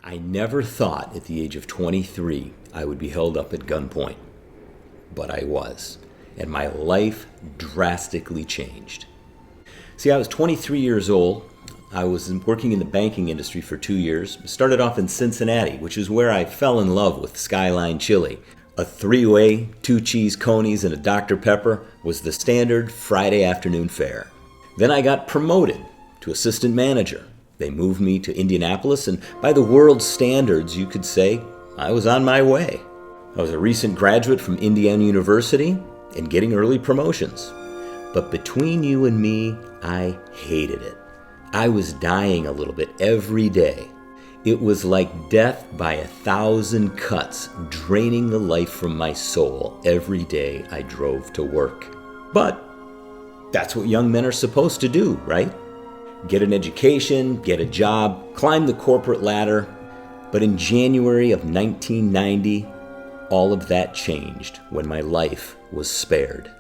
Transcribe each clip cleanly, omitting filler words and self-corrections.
I never thought at the age of 23 I would be held up at gunpoint, but I was, and my life drastically changed. See, I was 23 years old. I was working in the banking industry for 2 years. Started off in Cincinnati, which is where I fell in love with SkyLine Chili. A 3-way, 2 cheese conies, and a Dr. Pepper was the standard Friday afternoon fare. Then I got promoted to assistant manager. They moved me to Indianapolis, and by the world's standards, you could say I was on my way. I was a recent graduate from Indiana University and getting early promotions. But between you and me, I hated it. I was dying a little bit every day. It was like death by 1,000 cuts, draining the life from my soul every day I drove to work. But that's what young men are supposed to do, right? Get an education, get a job, climb the corporate ladder. But in January of 1990, all of that changed when my life was spared.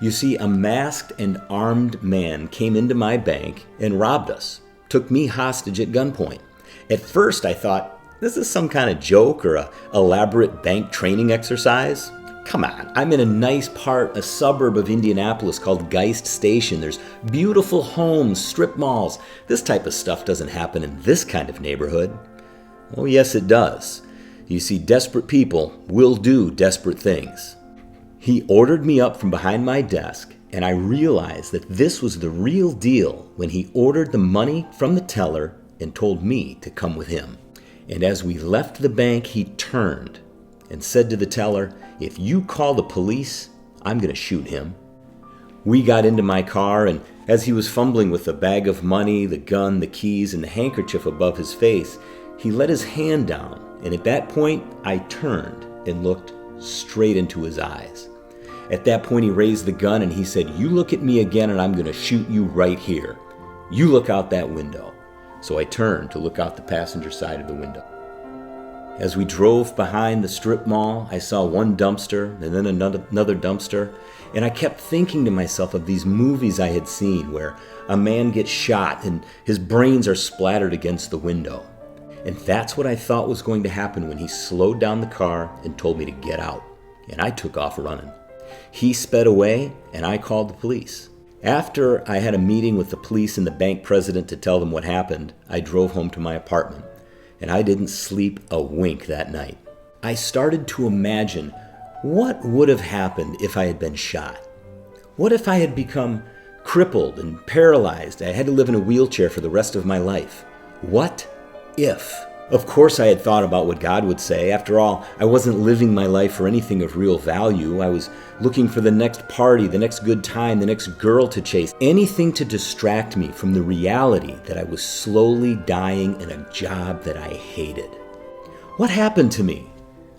You see, a masked and armed man came into my bank and robbed us, took me hostage at gunpoint. At first, I thought, this is some kind of joke or an elaborate bank training exercise. Come on, I'm in a nice part, a suburb of Indianapolis called Geist Station. There's beautiful homes, strip malls. This type of stuff doesn't happen in this kind of neighborhood. Oh, yes, it does. You see, desperate people will do desperate things. He ordered me up from behind my desk, and I realized that this was the real deal when he ordered the money from the teller and told me to come with him. And as we left the bank, he turned and said to the teller, "If you call the police, I'm going to shoot him." We got into my car, and as he was fumbling with the bag of money, the gun, the keys, and the handkerchief above his face, he let his hand down, and at that point, I turned and looked straight into his eyes. At that point, he raised the gun and he said, "You look at me again and I'm going to shoot you right here. You look out that window." So I turned to look out the passenger side of the window. As we drove behind the strip mall, I saw one dumpster and then another dumpster, and I kept thinking to myself of these movies I had seen where a man gets shot and his brains are splattered against the window. And that's what I thought was going to happen when he slowed down the car and told me to get out. And I took off running. He sped away, and I called the police. After I had a meeting with the police and the bank president to tell them what happened, I drove home to my apartment. And I didn't sleep a wink that night. I started to imagine what would have happened if I had been shot. What if I had become crippled and paralyzed? I had to live in a wheelchair for the rest of my life. What if? Of course I had thought about what God would say. After all, I wasn't living my life for anything of real value. I was looking for the next party, the next good time, the next girl to chase, anything to distract me from the reality that I was slowly dying in a job that I hated. What happened to me?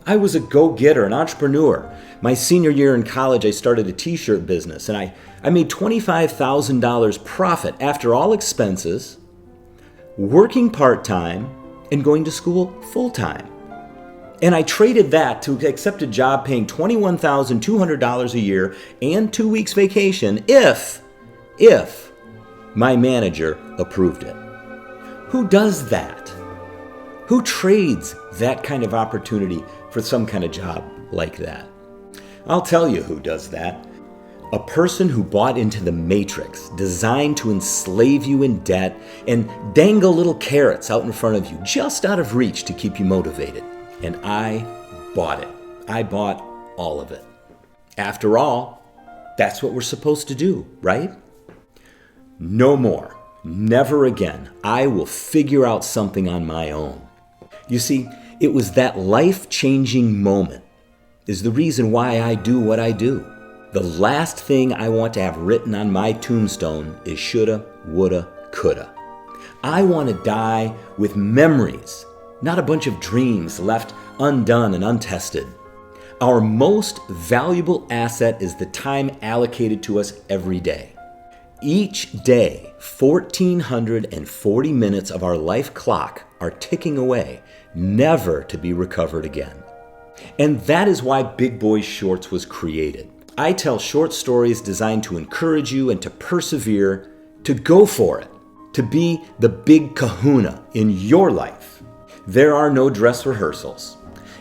I was a go-getter, an entrepreneur. My senior year in college, I started a t-shirt business, and I made $25,000 profit after all expenses, working part-time, and going to school full-time. And I traded that to accept a job paying $21,200 a year and 2 weeks vacation if my manager approved it. Who does that? Who trades that kind of opportunity for some kind of job like that? I'll tell you who does that. A person who bought into the matrix, designed to enslave you in debt and dangle little carrots out in front of you, just out of reach to keep you motivated. And I bought it. I bought all of it. After all, that's what we're supposed to do, right? No more. Never again. I will figure out something on my own. You see, it was that life-changing moment is the reason why I do what I do. The last thing I want to have written on my tombstone is shoulda, woulda, coulda. I want to die with memories, not a bunch of dreams left undone and untested. Our most valuable asset is the time allocated to us every day. Each day, 1,440 minutes of our life clock are ticking away, never to be recovered again. And that is why Big Boy Shorts was created. I tell short stories designed to encourage you and to persevere, to go for it, to be the big kahuna in your life. There are no dress rehearsals,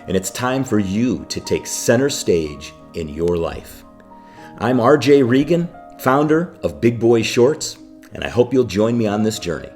and it's time for you to take center stage in your life. I'm RJ Regan, founder of Big Boy Shorts, and I hope you'll join me on this journey.